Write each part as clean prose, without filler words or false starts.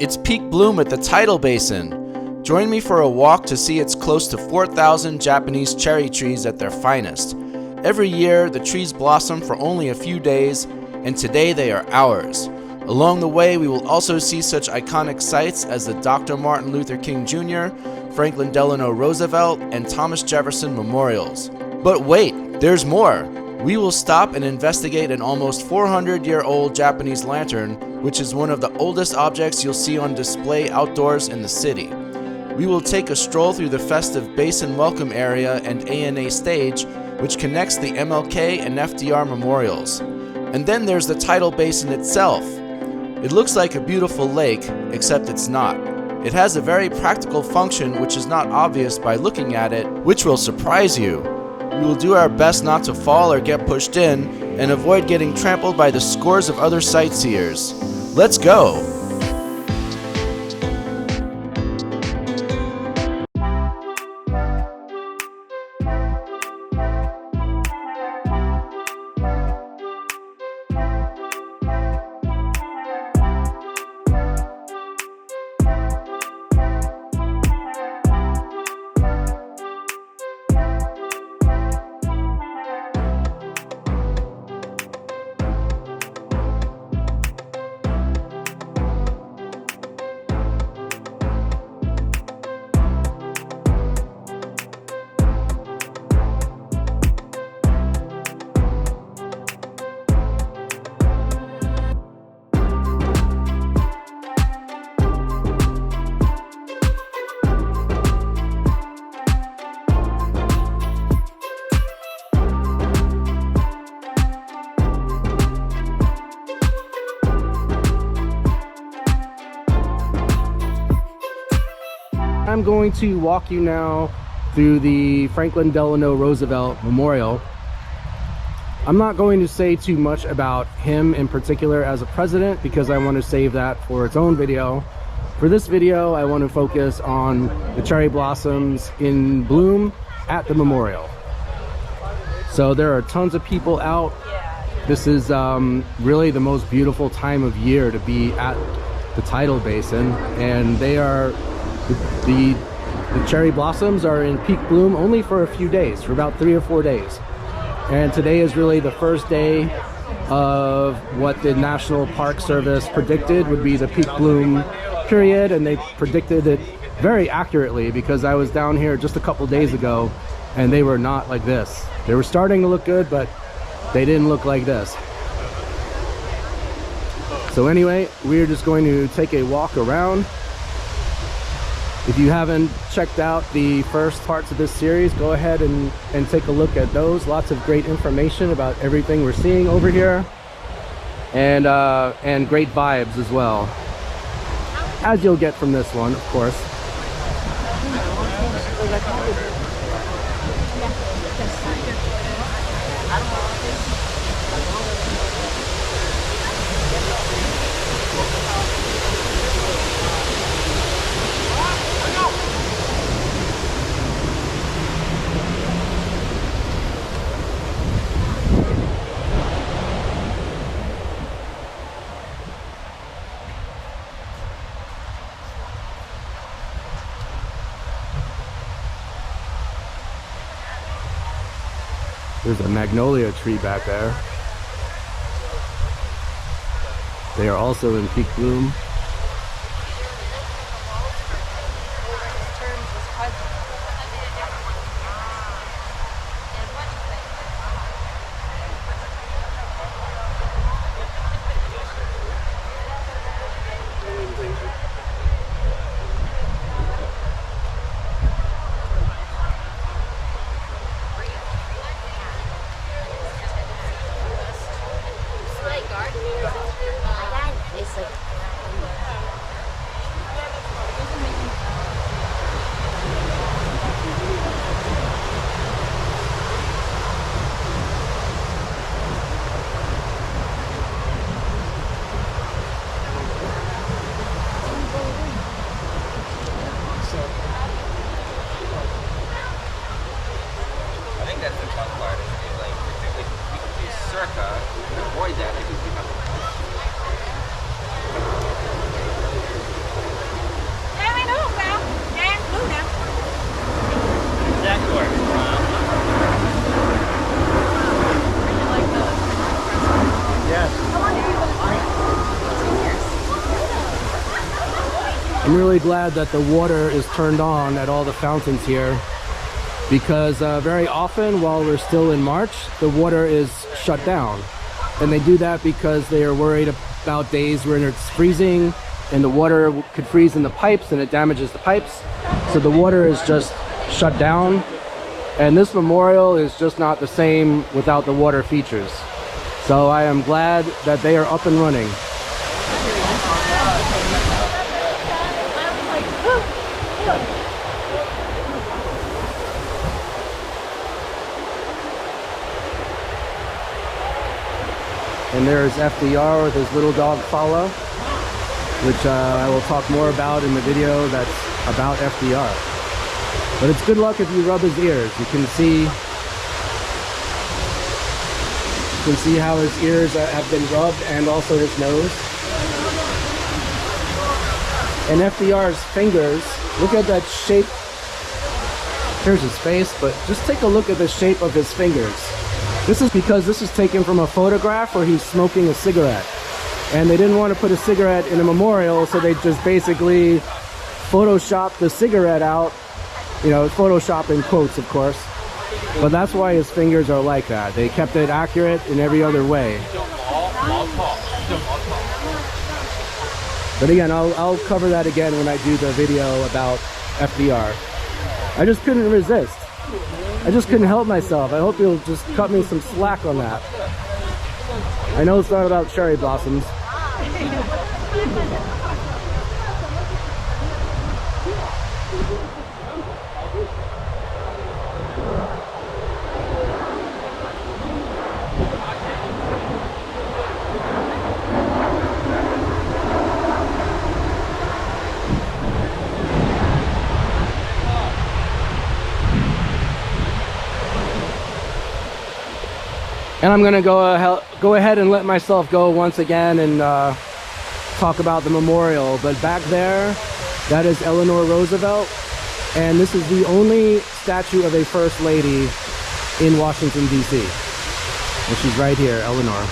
It's peak bloom at the Tidal Basin. Join me for a walk to see its close to 4,000 Japanese cherry trees at their finest. Every year, the trees blossom for only a few days, and today they are ours. Along the way, we will also see such iconic sites as the Dr. Martin Luther King Jr., Franklin Delano Roosevelt, and Thomas Jefferson memorials. But wait, there's more! We will stop and investigate an almost 400-year-old Japanese lantern, which is one of the oldest objects you'll see on display outdoors in the city. We will take a stroll through the festive Basin welcome area and ANA stage, which connects the MLK and FDR memorials. And then there's the Tidal Basin itself. It looks like a beautiful lake, except it's not. It has a very practical function which is not obvious by looking at it, which will surprise you. We will do our best not to fall or get pushed in, and avoid getting trampled by the scores of other sightseers. Let's go! I'm going to walk you now through the Franklin Delano Roosevelt Memorial. I'm not going to say too much about him in particular as a president because I want to save that for its own video. For this video, I want to focus on the cherry blossoms in bloom at the memorial. So there are tons of people out. This is really the most beautiful time of year to be at the Tidal Basin, and they are the cherry blossoms are in peak bloom only for a few days, for about 3 or 4 days. And today is really the first day of what the National Park Service predicted would be the peak bloom period, and they predicted it very accurately because I was down here just a couple days ago and they were not like this. They were starting to look good, but they didn't look like this. So anyway, we're just going to take a walk around. If you haven't checked out the first parts of this series, go ahead and take a look at those. Lots of great information about everything we're seeing over here, and great vibes as well, as you'll get from this one, of course. There's a magnolia tree back there. They are also in peak bloom. I'm really glad that the water is turned on at all the fountains here, because very often while we're still in March, the water is shut down. And they do that because they are worried about days when it's freezing and the water could freeze in the pipes and it damages the pipes. So the water is just shut down. And this memorial is just not the same without the water features. So I am glad that they are up and running. And there's FDR with his little dog Fala, which I will talk more about in the video that's about FDR. But it's good luck if you rub his ears. You can see how his ears have been rubbed, and also his nose. And FDR's fingers, look at that shape. Here's his face, but just take a look at the shape of his fingers. This is because this is taken from a photograph where he's smoking a cigarette. And they didn't want to put a cigarette in a memorial, so they just basically photoshopped the cigarette out. You know, Photoshop in quotes, of course. But that's why his fingers are like that. They kept it accurate in every other way. But again, I'll cover that again when I do the video about FDR. I just couldn't resist. I just couldn't help myself. I hope you'll just cut me some slack on that. I know it's not about cherry blossoms. And I'm gonna go ahead and let myself go once again and talk about the memorial. But back there, that is Eleanor Roosevelt, and this is the only statue of a First Lady in Washington, D.C. And she's right here, Eleanor.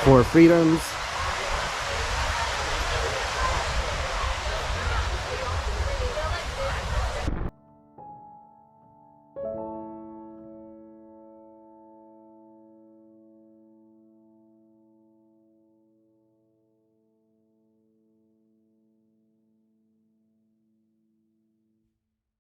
For freedoms,